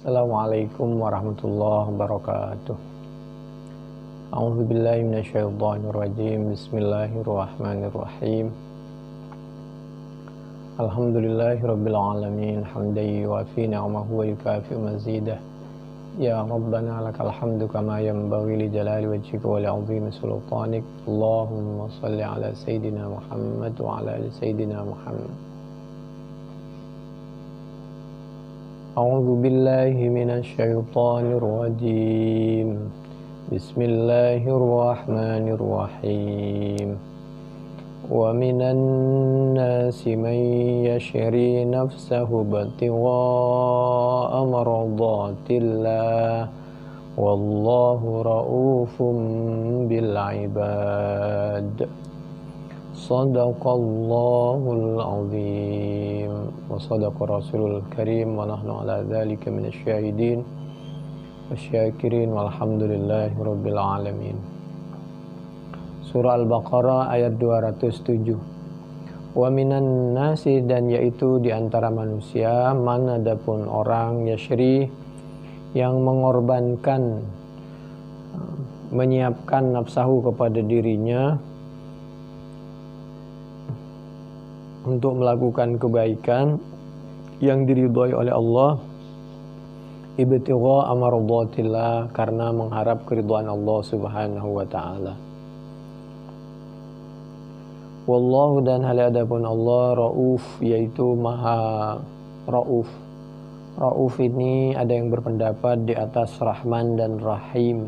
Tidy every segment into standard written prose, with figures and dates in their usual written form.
Assalamualaikum warahmatullahi wabarakatuh. A'udzu billahi minasyaitonir rajim. Bismillahirrahmanirrahim. Alhamdulillahirabbil alamin, hamdan yuwafi ni'amahu wa yukafi mazidah. Ya Rabbana lakal hamdu kama yanbaghi li jalali wajhika wa li'azimi sultanik. Allahumma shalli ala sayidina Muhammad wa ala ali sayidina Muhammad. A'udzu billahi minasyaitonir rajim. Bismillahirrahmanirrahim. Wa minan nasi man yashri nafsahu ibtigha'a mardatillah wallahu raufum bil ibad. Shadaqallahul azim wa sadaqa rasulul karim wa nahnu ala dzalika minasyahidin wasyakirin walhamdulillahi rabbil alamin. Surah Al-Baqarah ayat 207. Wa minan nasi, dan yaitu di antara manusia, man, adapun orang, yashri, yang mengorbankan, menyiapkan nafsahu kepada dirinya untuk melakukan kebaikan yang diridhoi oleh Allah, ibtigha'a mardatillah, karena mengharap keridhaan Allah Subhanahu wa taala. Wallahu, dan hal adapun Allah, rauf, yaitu maha rauf. Rauf ini ada yang berpendapat di atas Rahman dan Rahim.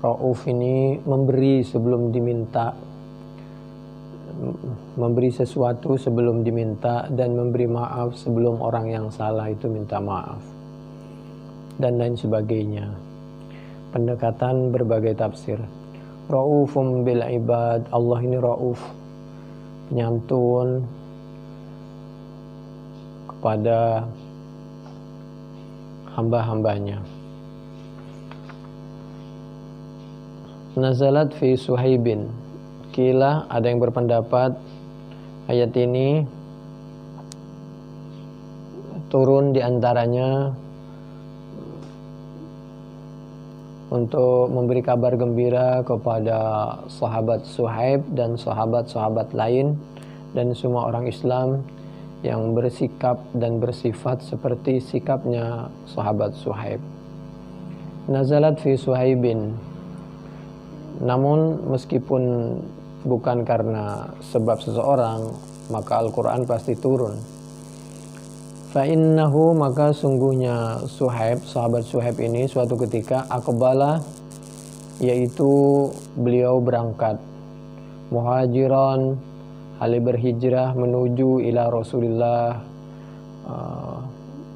Rauf ini memberi sebelum diminta, memberi sesuatu sebelum diminta, dan memberi maaf sebelum orang yang salah itu minta maaf, dan lain sebagainya. Pendekatan berbagai tafsir. Raufum bil ibad, Allah ini rauf, penyantun kepada hamba-hambanya. Nazalat fi Suhaibin. Kila, ada yang berpendapat ayat ini turun diantaranya untuk memberi kabar gembira kepada sahabat Suhaib dan sahabat-sahabat lain dan semua orang Islam yang bersikap dan bersifat seperti sikapnya sahabat Suhaib. Nazalat fi Suhaibin. Namun meskipun bukan karena sebab seseorang, maka Al-Quran pasti turun. Fa'innahu, maka sungguhnya Suhaib, sahabat Suhaib ini suatu ketika aqbala, yaitu beliau berangkat, muhajiran, hal berhijrah menuju ila Rasulullah,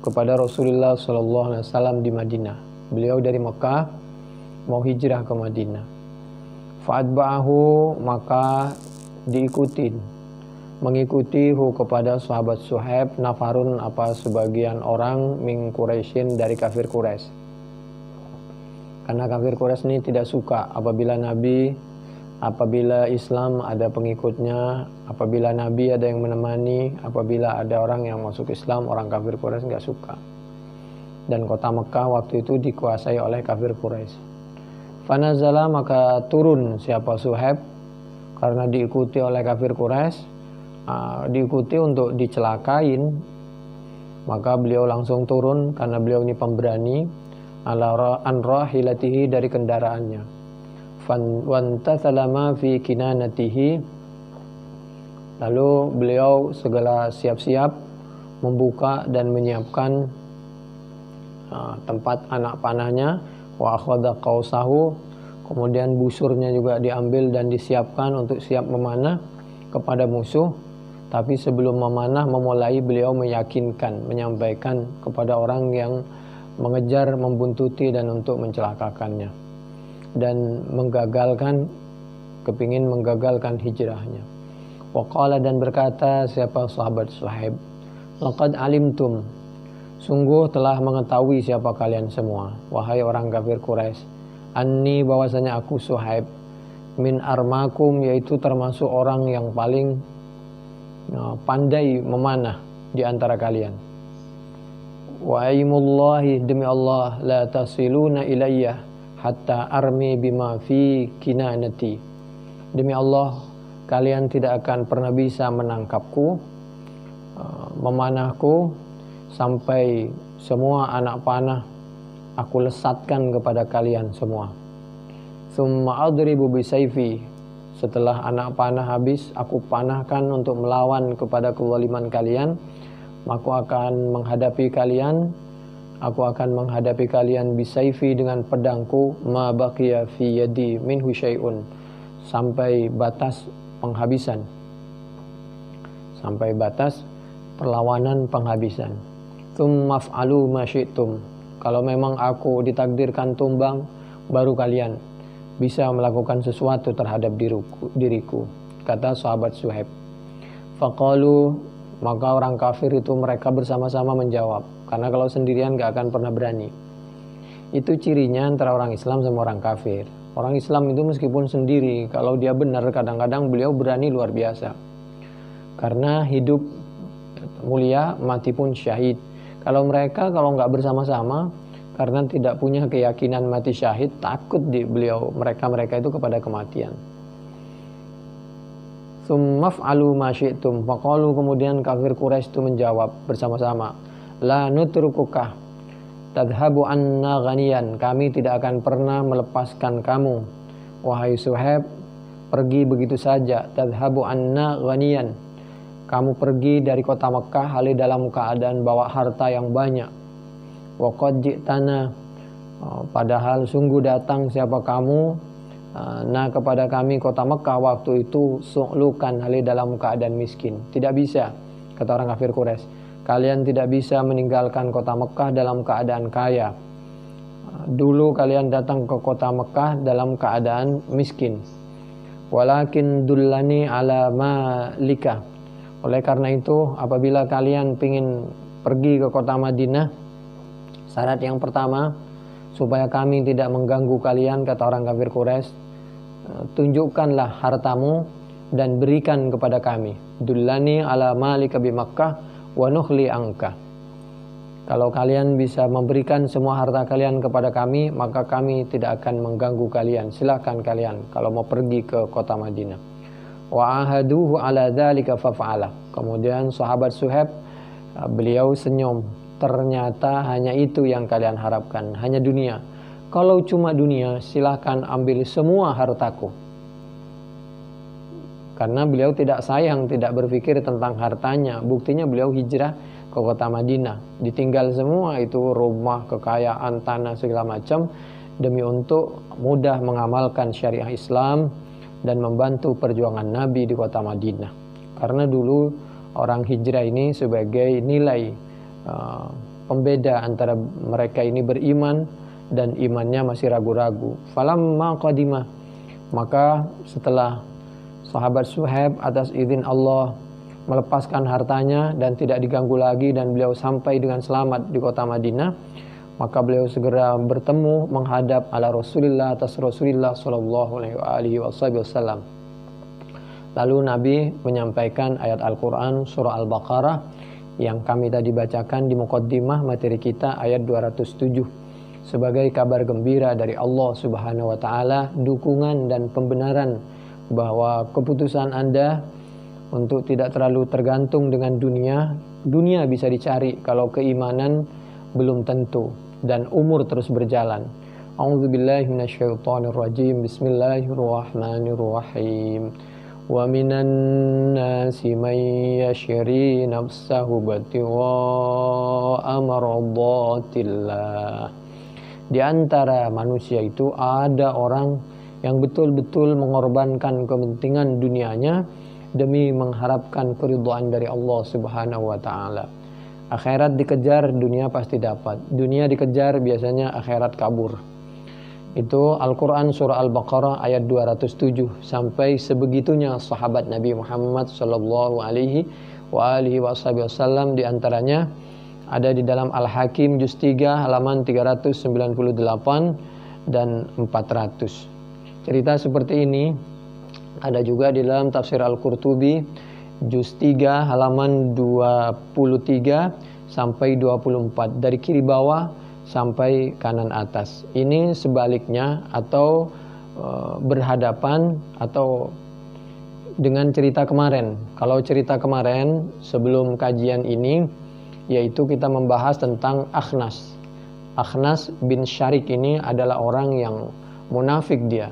kepada Rasulullah sallallahu alaihi wasallam di Madinah. Beliau dari Mekah mau hijrah ke Madinah. Fa'atba'ahu, maka mengikuti kepada sahabat Suhaib, nafarun, apa sebagian orang, min Quraisyin, dari kafir Quraisy. Karena kafir Quraisy ini tidak suka apabila Islam ada pengikutnya, apabila Nabi ada yang menemani, apabila ada orang yang masuk Islam, orang kafir Quraisy nggak suka. Dan kota Mekah waktu itu dikuasai oleh kafir Quraisy. Fanazala, maka turun siapa Suhaib, karena diikuti oleh kafir Quraisy, diikuti untuk dicelakain, maka beliau langsung turun karena beliau ini pemberani, ala an rahilatihi, dari kendaraannya. Wantathalama fi kinanatihi, lalu beliau segala siap-siap membuka dan menyiapkan tempat anak panahnya. Wa akhadha qausahu, kemudian busurnya juga diambil dan disiapkan untuk siap memanah kepada musuh. Tapi sebelum memanah, memulai beliau meyakinkan, menyampaikan kepada orang yang mengejar, membuntuti dan untuk mencelakakannya, dan kepingin menggagalkan hijrahnya. Wa qala, dan berkata siapa sahabat Suhaib, laqad alimtum, sungguh telah mengetahui siapa kalian semua, wahai orang kafir Quraisy, anni, bahwasanya aku Suhaib, min armakum, yaitu termasuk orang yang paling pandai memanah di antara kalian. Wa aimullahi, demi Allah, la tasiluna ilayya hatta armi bima fi kinanati. Demi Allah, kalian tidak akan pernah bisa menangkapku, memanahku, sampai semua anak panah aku lesatkan kepada kalian semua. Tsumma adribu bisayfi, setelah anak panah habis, aku panahkan untuk melawan kepada kezaliman kalian. Aku akan menghadapi kalian bisayfi, dengan pedangku, ma baqiya fi yadi minhu syai'un, sampai batas penghabisan, sampai batas perlawanan penghabisan. Tsumma fa'alu ma syi'tum, kalau memang aku ditakdirkan tumbang, baru kalian bisa melakukan sesuatu terhadap diriku, kata sahabat Suhaib. Faqalu, maka orang kafir itu mereka bersama-sama menjawab, karena kalau sendirian gak akan pernah berani. Itu cirinya antara orang Islam sama orang kafir. Orang Islam itu meskipun sendiri, kalau dia benar, kadang-kadang beliau berani luar biasa, karena hidup mulia, mati pun syahid. Kalau mereka nggak bersama-sama, karena tidak punya keyakinan mati syahid, takut mereka itu kepada kematian. Tsumma fa'alu ma syi'tum, faqalu, kemudian kafir Quraisy itu menjawab bersama-sama, la nutrukuka tadhhabu anna ghaniyan, kami tidak akan pernah melepaskan kamu, wahai Suhaib, pergi begitu saja. Tadhhabu anna ghaniyan, kamu pergi dari kota Mekah hal dalam keadaan bawa harta yang banyak. Wa qad ji'tana, padahal sungguh datang siapa kamu, kepada kami kota Mekah waktu itu, su'lukan, hal dalam keadaan miskin. Tidak bisa, kata orang kafir Quraisy, kalian tidak bisa meninggalkan kota Mekah dalam keadaan kaya. Dulu kalian datang ke kota Mekah dalam keadaan miskin. Walakin dullani ala malika, oleh karena itu apabila kalian ingin pergi ke kota Madinah, syarat yang pertama, supaya kami tidak mengganggu kalian, kata orang kafir Quraisy, tunjukkanlah hartamu dan berikan kepada kami. Dullani ala malika bi Makkah wa nukhli angka. Kalau kalian bisa memberikan semua harta kalian kepada kami, maka kami tidak akan mengganggu kalian. Silakan kalian kalau mau pergi ke kota Madinah. Wa ahaduhu ala dzalika fafa'ala. Kemudian sahabat Suhaib, beliau senyum. Ternyata hanya itu yang kalian harapkan, hanya dunia. Kalau cuma dunia, silahkan ambil semua hartaku. Karena beliau tidak sayang, tidak berpikir tentang hartanya. Buktinya beliau hijrah ke kota Madinah. Ditinggal semua itu, rumah, kekayaan, tanah, segala macam, demi untuk mudah mengamalkan syariah Islam dan membantu perjuangan Nabi di kota Madinah. Karena dulu orang hijrah ini sebagai nilai pembeda antara mereka ini beriman dan imannya masih ragu-ragu. Falamma qadimah, maka setelah sahabat Suhaib atas izin Allah melepaskan hartanya dan tidak diganggu lagi, dan beliau sampai dengan selamat di kota Madinah, maka beliau segera bertemu menghadap ala Rasulullah, atas Rasulullah sallallahu alaihi wasallam. Lalu Nabi menyampaikan ayat Al-Quran surah Al-Baqarah yang kami tadi bacakan di muqaddimah materi kita, ayat 207, sebagai kabar gembira dari Allah Subhanahu wa taala, dukungan dan pembenaran bahwa keputusan Anda untuk tidak terlalu tergantung dengan dunia. Dunia bisa dicari kalau keimanan belum tentu, dan umur terus berjalan. A'udzubillahi minasyaitonirrajim. Bismillahirrahmanirrahim. Wa minan nasi man yashri nafsahu batiwa amradatillah. Di antara manusia itu ada orang yang betul-betul mengorbankan kepentingan dunianya demi mengharapkan keridhaan dari Allah Subhanahu wa taala. Akhirat dikejar, dunia pasti dapat. Dunia dikejar, biasanya akhirat kabur. Itu Al-Quran surah Al-Baqarah ayat 207. Sampai sebegitunya sahabat Nabi Muhammad sallallahu alaihi wasallam, di antaranya ada di dalam Al-Hakim juz 3 halaman 398 dan 400. Cerita seperti ini ada juga di dalam tafsir Al-Qurtubi juz 3 halaman 23 sampai 24, dari kiri bawah sampai kanan atas. Ini sebaliknya atau berhadapan atau dengan cerita kemarin. Kalau cerita kemarin sebelum kajian ini, yaitu kita membahas tentang Akhnas. Akhnas bin Syarik ini adalah orang yang munafik dia.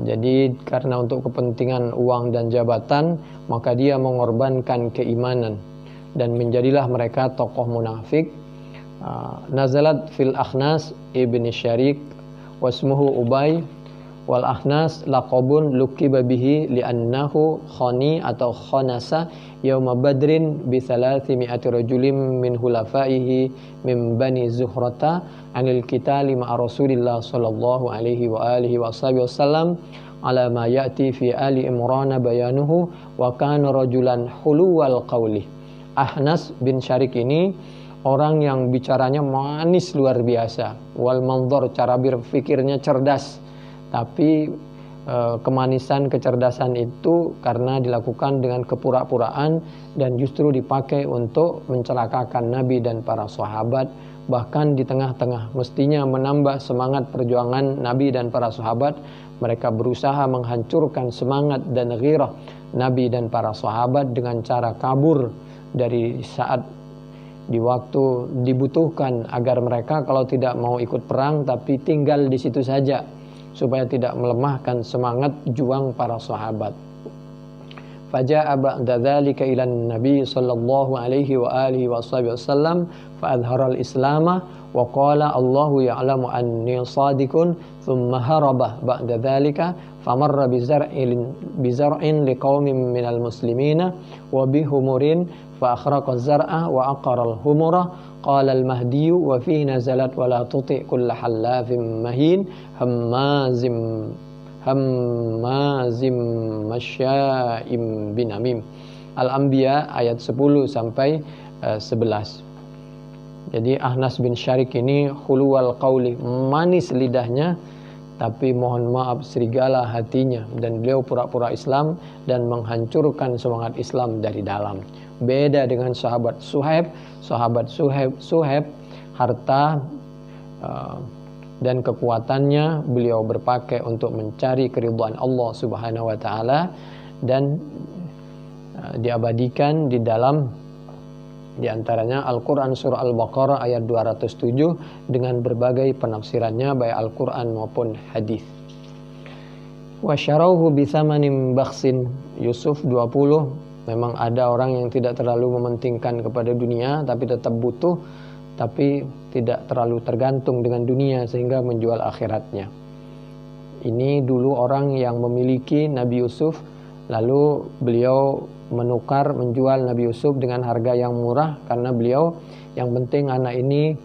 Jadi karena untuk kepentingan uang dan jabatan, maka dia mengorbankan keimanan dan menjadilah mereka tokoh munafik. Nazalat fil Akhnas ibn Syarik wasmuhu Ubay wal Akhnas laqabun luqiba bihi li'annahu khani atau khanasa yauma badrin bi 300 rajulin min hulafaihi min bani Zuhrata anil qitali ma'a Rasulillah sallallahu alaihi wa alihi wasallam ala ma ya'ti fi ali Imran bayanuhu wa kana rajulan huluwal qawli. Akhnas bin Syarik ini orang yang bicaranya manis luar biasa, wal manzur, cara berpikirnya cerdas, tapi kemanisan kecerdasan itu karena dilakukan dengan kepura-puraan dan justru dipakai untuk mencelakakan Nabi dan para sahabat. Bahkan di tengah-tengah mestinya menambah semangat perjuangan Nabi dan para sahabat, mereka berusaha menghancurkan semangat dan ghirah Nabi dan para sahabat dengan cara kabur dari saat di waktu dibutuhkan, agar mereka kalau tidak mau ikut perang tapi tinggal di situ saja supaya tidak melemahkan semangat juang para sahabat. Faja'a ba'da dzalika ila Nabi sallallahu alaihi wa alihi wasallam fa adhara al-islam wa qala Allahu ya'lamu anni shadiqun thumma haraba ba'da dzalika famarra bizar'in liqaumin minal muslimina wa bihumurin fa akhraqa az-zar'a wa aqara al-humura qala al-mahdi wa fihi nazalat wa la tuti' kulla hallafin mahin hammazim masya'im binamim. Al-Anbiya ayat 10 sampai 11. Jadi Akhnas bin Syarik ini khuluwal qawli, manis lidahnya tapi mohon maaf serigala hatinya, dan beliau pura-pura Islam dan menghancurkan semangat Islam dari dalam. Beda dengan sahabat Suhaib. Suhaib harta dan kekuatannya beliau berpakai untuk mencari keridhaan Allah Subhanahu wa taala, dan diabadikan di dalam diantaranya Al-Quran surah Al-Baqarah ayat 207 dengan berbagai penafsirannya baik Al-Quran maupun hadis. Wa syarauhu bisamanin bakhsin, Yusuf 20. Memang ada orang yang tidak terlalu mementingkan kepada dunia tapi tetap butuh, tapi tidak terlalu tergantung dengan dunia sehingga menjual akhiratnya. Ini dulu orang yang memiliki Nabi Yusuf, lalu beliau menjual Nabi Yusuf dengan harga yang murah karena beliau yang penting anak ini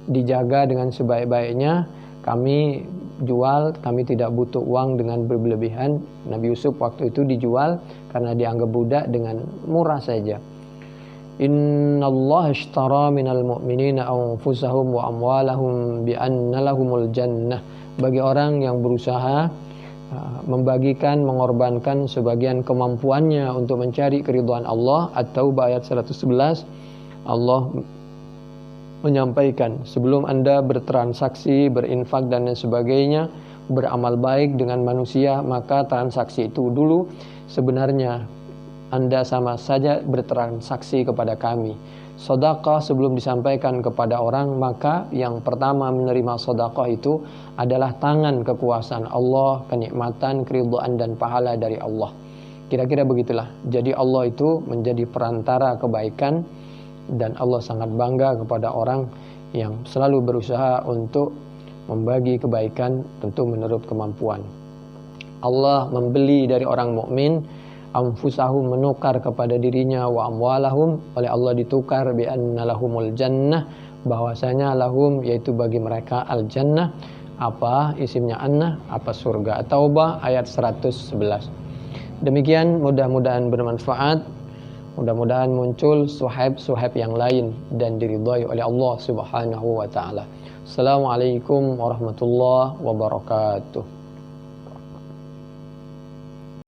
dijaga dengan sebaik-baiknya, kami jual, kami tidak butuh uang dengan berlebihan. Nabi Yusuf waktu itu dijual karena dianggap budak dengan murah saja. Innallaha ishtara minal mu'minina anfusahum wa amwalahum bi anna lahumul jannah. Bagi orang yang berusaha membagikan, mengorbankan sebagian kemampuannya untuk mencari keridhaan Allah. At-Taubah ayat 111, Allah menyampaikan, sebelum Anda bertransaksi, berinfak dan lain sebagainya, beramal baik dengan manusia, maka transaksi itu dulu sebenarnya Anda sama saja bertransaksi kepada kami. Sedekah sebelum disampaikan kepada orang, maka yang pertama menerima sedekah itu adalah tangan kekuasaan Allah, kenikmatan, keridhaan dan pahala dari Allah. Kira-kira begitulah. Jadi Allah itu menjadi perantara kebaikan, dan Allah sangat bangga kepada orang yang selalu berusaha untuk membagi kebaikan tentu menurut kemampuan. Allah membeli dari orang mukmin, anfusahum menukar kepada dirinya, wa amwalahum oleh Allah ditukar, bi anna lahumul jannah bahwasanya lahum yaitu bagi mereka al jannah. Apa isimnya anna? Apa surga? At-Taubah ayat 111. Demikian, mudah-mudahan bermanfaat. Mudah-mudahan muncul suhaib yang lain dan diridhai oleh Allah Subhanahu wa taala. Assalamualaikum warahmatullahi wabarakatuh.